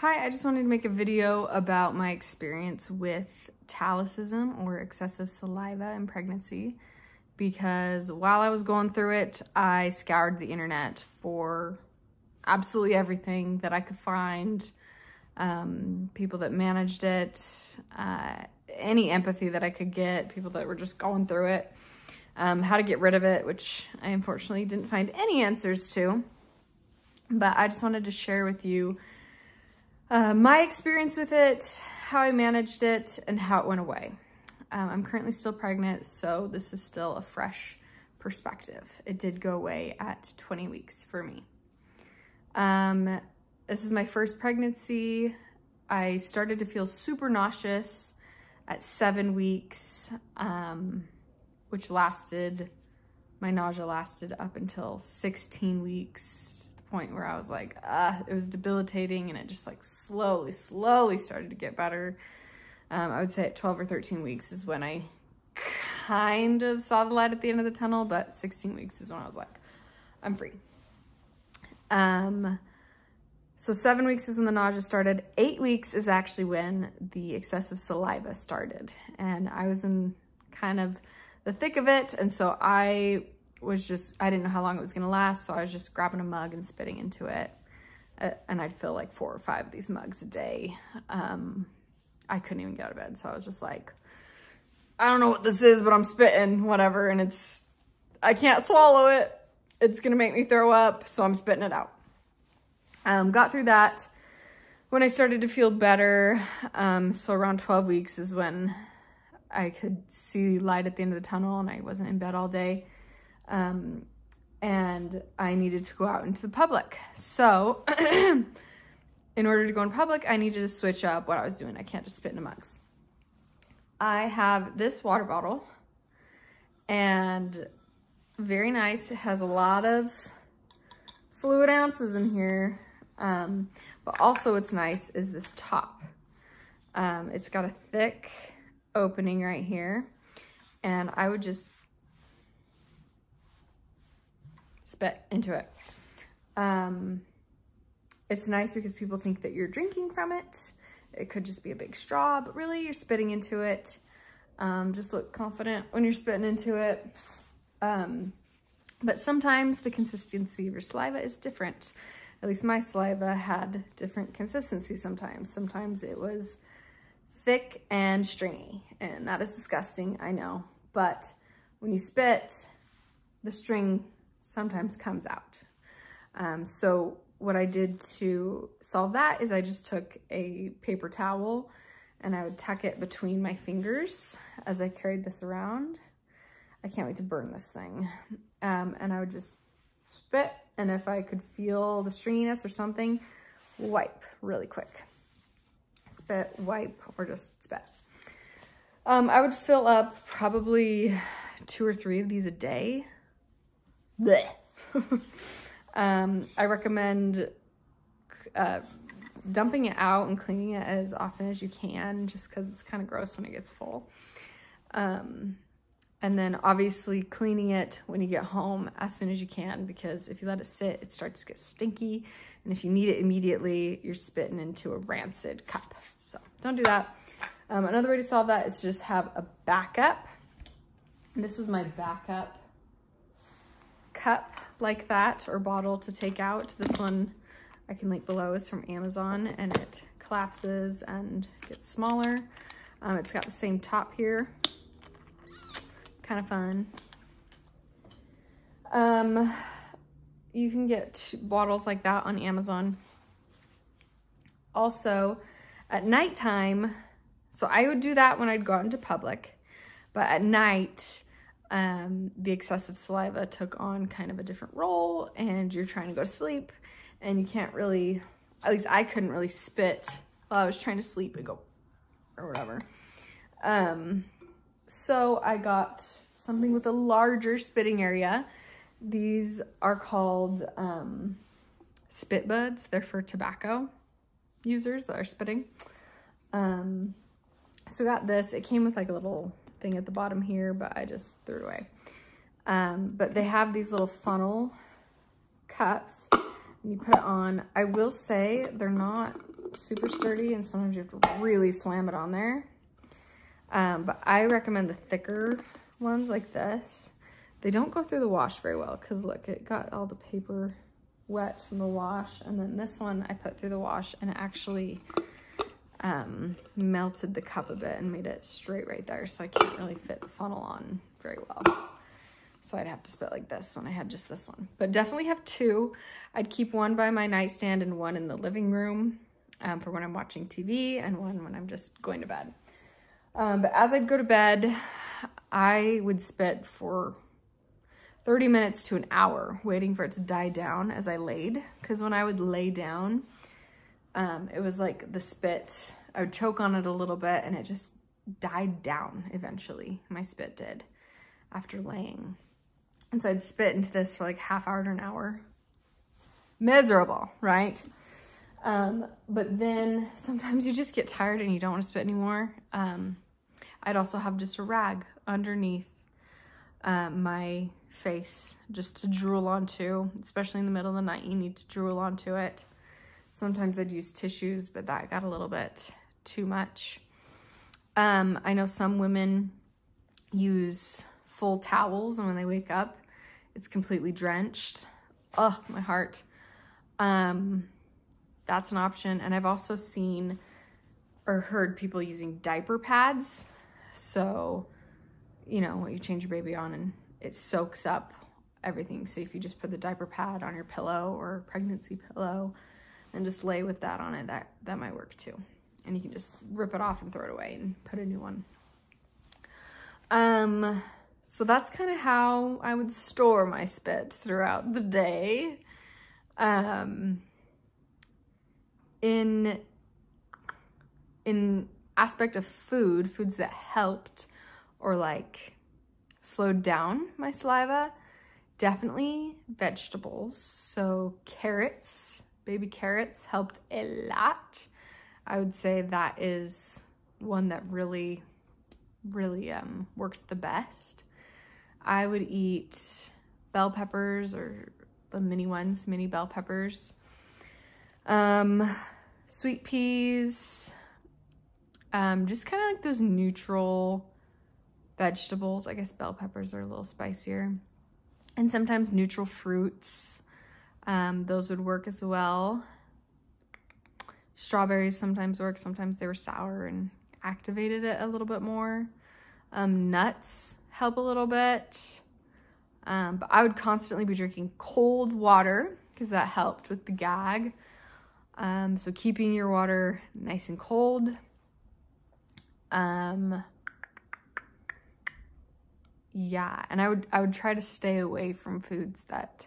Hi, I just wanted to make a video about my experience with ptyalism or excessive saliva in pregnancy, because while I was going through it, I scoured the internet for absolutely everything that I could find, people that managed it, any empathy that I could get, people that were just going through it, how to get rid of it, which I unfortunately didn't find any answers to. But I just wanted to share with you my experience with it, how I managed it, and how it went away. I'm currently still pregnant, so this is still a fresh perspective. It did go away at 20 weeks for me. This is my first pregnancy. I started to feel super nauseous at 7 weeks, which lasted, my nausea lasted up until 16 weeks. Point where I was like, it was debilitating, and it just like slowly started to get better. I would say at 12 or 13 weeks is when I kind of saw the light at the end of the tunnel, but 16 weeks is when I was like, I'm free. So 7 weeks is when the nausea started. 8 weeks is actually when the excessive saliva started, and I was in kind of the thick of it, and so I didn't know how long it was gonna last, so I was just grabbing a mug and spitting into it. And I'd fill like 4 or 5 of these mugs a day. I couldn't even get out of bed, so I was just like, I don't know what this is, but I'm spitting, whatever, and I can't swallow it. It's gonna make me throw up, so I'm spitting it out. Got through that. When I started to feel better, so around 12 weeks is when I could see light at the end of the tunnel and I wasn't in bed all day. And I needed to go out into the public. So in order to go in public, I needed to switch up what I was doing. I can't just spit into mugs. I have this water bottle, and very nice. It has a lot of fluid ounces in here. But also what's nice is this top. It's got a thick opening right here, and I would just spit into it. It's nice because people think that you're drinking from it. It could just be a big straw, but really you're spitting into it. Just look confident when you're spitting into it. But sometimes the consistency of your saliva is different. At least my saliva had different consistency sometimes. Sometimes it was thick and stringy, and that is disgusting, I know. But when you spit, the string sometimes comes out. So what I did to solve that is I just took a paper towel and I would tuck it between my fingers as I carried this around. I can't wait to burn this thing. And I would just spit, and if I could feel the stringiness or something, wipe really quick. Spit, wipe, or just spit. I would fill up probably 2 or 3 of these a day. Blech. I recommend dumping it out and cleaning it as often as you can, just because it's kind of gross when it gets full. And then obviously cleaning it when you get home as soon as you can, because if you let it sit, it starts to get stinky. And if you need it immediately, you're spitting into a rancid cup. So don't do that. Another way to solve that is to just have a backup. And this was my backup cup like that, or bottle to take out. This one I can link below is from Amazon, and it collapses and gets smaller. It's got the same top here. Kind of fun. You can get bottles like that on Amazon. Also, at nighttime, so I would do that when I'd go out into public, but at night, the excessive saliva took on kind of a different role, and you're trying to go to sleep, and you can't really, at least I couldn't really spit while I was trying to sleep and go, or whatever. So I got something with a larger spitting area. These are called spit buds. They're for tobacco users that are spitting. So I got this. It came with like a little thing at the bottom here, but I just threw it away. But they have these little funnel cups, and you put it on. I will say they're not super sturdy, and sometimes you have to really slam it on there. But I recommend the thicker ones like this. They don't go through the wash very well because look, it got all the paper wet from the wash. And then this one I put through the wash and it actually melted the cup a bit and made it straight right there. So I can't really fit the funnel on very well. So I'd have to spit like this when I had just this one. But definitely have two. I'd keep one by my nightstand and one in the living room for when I'm watching TV, and one when I'm just going to bed. But as I'd go to bed, I would spit for 30 minutes to an hour, waiting for it to die down as I laid. Because when I would lay down, it was like the spit, I would choke on it a little bit and it just died down eventually. My spit did after laying. And so I'd spit into this for like half hour to an hour. Miserable, right? But then sometimes you just get tired and you don't want to spit anymore. I'd also have just a rag underneath my face just to drool onto, especially in the middle of the night, you need to drool onto it. Sometimes I'd use tissues, but that got a little bit too much. I know some women use full towels, and when they wake up, it's completely drenched. Oh, my heart. That's an option. And I've also seen or heard people using diaper pads. So, you know, you change your baby on and it soaks up everything. So if you just put the diaper pad on your pillow or pregnancy pillow and just lay with that on it, that might work too. And you can just rip it off and throw it away and put a new one. So that's kind of how I would store my spit throughout the day. In aspect of foods that helped or like slowed down my saliva, definitely vegetables. So carrots, baby carrots helped a lot. I would say that is one that really worked the best. I would eat bell peppers, or the mini ones, mini bell peppers, sweet peas, just kind of like those neutral vegetables. I guess bell peppers are a little spicier. And sometimes neutral fruits, those would work as well. Strawberries sometimes work, sometimes they were sour and activated it a little bit more. Nuts help a little bit. But I would constantly be drinking cold water because that helped with the gag. So keeping your water nice and cold. Yeah, and I would try to stay away from foods that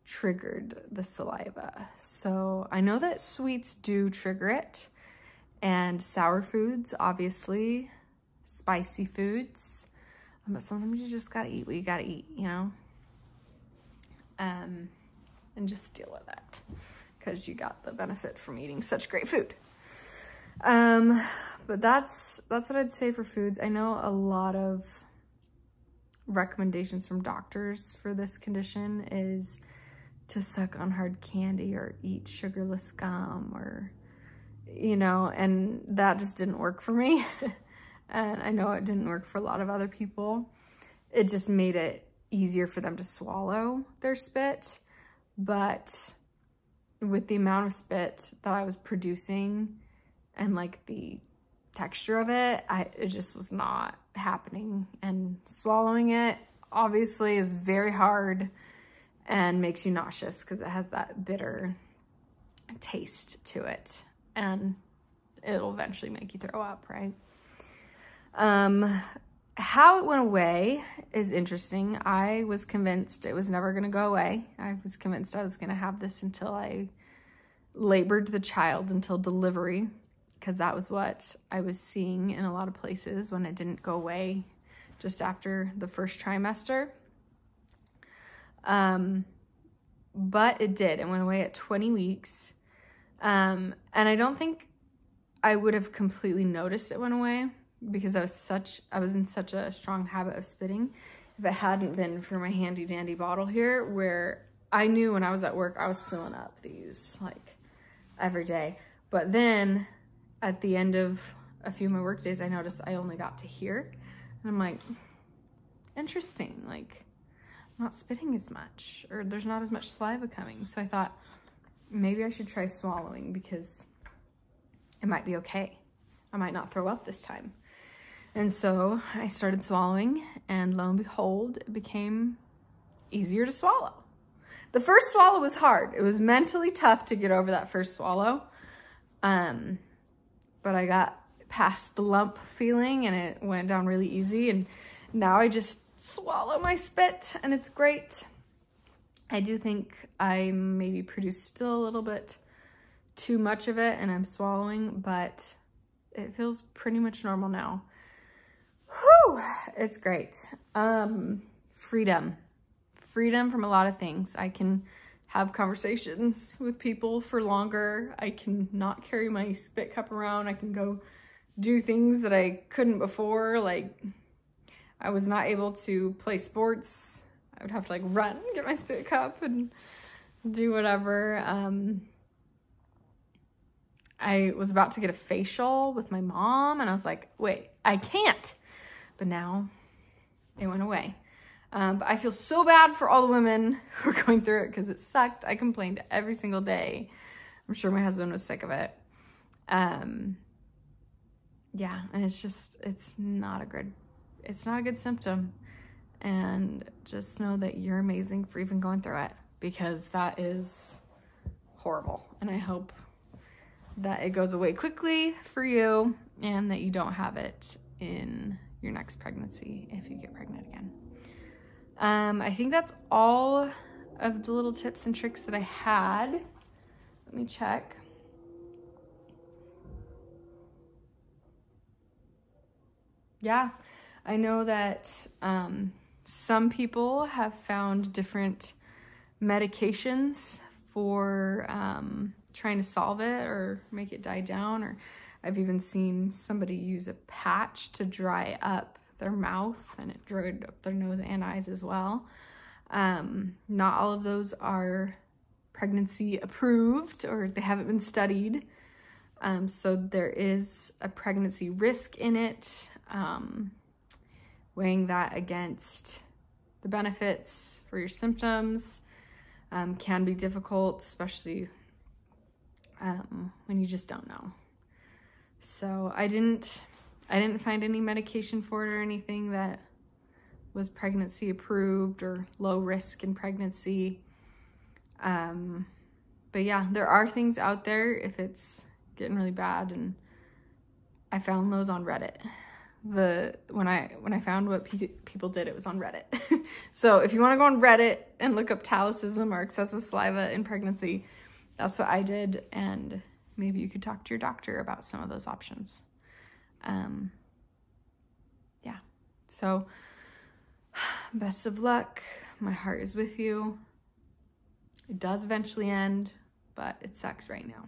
triggered the saliva. So I know that sweets do trigger it, and sour foods, obviously, spicy foods, but sometimes you just gotta eat what you gotta eat, you know? And just deal with it, because you got the benefit from eating such great food. But that's what I'd say for foods. I know a lot of recommendations from doctors for this condition is to suck on hard candy or eat sugarless gum, or, you know, and that just didn't work for me. And I know it didn't work for a lot of other people. It just made it easier for them to swallow their spit. But with the amount of spit that I was producing and like the texture of it, it just was not happening. And swallowing it obviously is very hard and makes you nauseous because it has that bitter taste to it, and it'll eventually make you throw up, right? How it went away is interesting. I was convinced it was never going to go away. I was convinced I was going to have this until I labored the child, until delivery, because that was what I was seeing in a lot of places when it didn't go away just after the first trimester. But it did. It went away at 20 weeks. And I don't think I would have completely noticed it went away because I was in such a strong habit of spitting. If it hadn't been for my handy dandy bottle here, where I knew when I was at work, I was filling up these like every day. But then at the end of a few of my work days, I noticed I only got to here. And I'm like, interesting, like I'm not spitting as much, or there's not as much saliva coming. So I thought maybe I should try swallowing because it might be okay. I might not throw up this time. And so I started swallowing, and lo and behold, it became easier to swallow. The first swallow was hard. It was mentally tough to get over that first swallow. But I got past the lump feeling and it went down really easy. And now I just swallow my spit and it's great. I do think I maybe produced still a little bit too much of it and I'm swallowing, but it feels pretty much normal now. Whew, it's great. Freedom from a lot of things. I can have conversations with people for longer. I can not carry my spit cup around. I can go do things that I couldn't before. Like I was not able to play sports. I would have to like run, get my spit cup and do whatever. I was about to get a facial with my mom and I was like, wait, I can't. But now it went away. But I feel so bad for all the women who are going through it because it sucked. I complained every single day. I'm sure my husband was sick of it. Yeah, and it's not a good symptom. And just know that you're amazing for even going through it because that is horrible. And I hope that it goes away quickly for you and that you don't have it in your next pregnancy if you get pregnant again. I think that's all of the little tips and tricks that I had. Let me check. Yeah, I know that some people have found different medications for trying to solve it or make it die down, or I've even seen somebody use a patch to dry up their mouth and it dried up their nose and eyes as well. Not all of those are pregnancy approved or they haven't been studied. So there is a pregnancy risk in it. Weighing that against the benefits for your symptoms can be difficult, especially when you just don't know. So I didn't find any medication for it or anything that was pregnancy approved or low risk in pregnancy. But yeah, there are things out there if it's getting really bad, and I found those on Reddit. When I found what people did, it was on Reddit. So if you want to go on Reddit and look up Ptyalism or excessive saliva in pregnancy, that's what I did, and maybe you could talk to your doctor about some of those options. Yeah, so best of luck. My heart is with you. It does eventually end, but it sucks right now.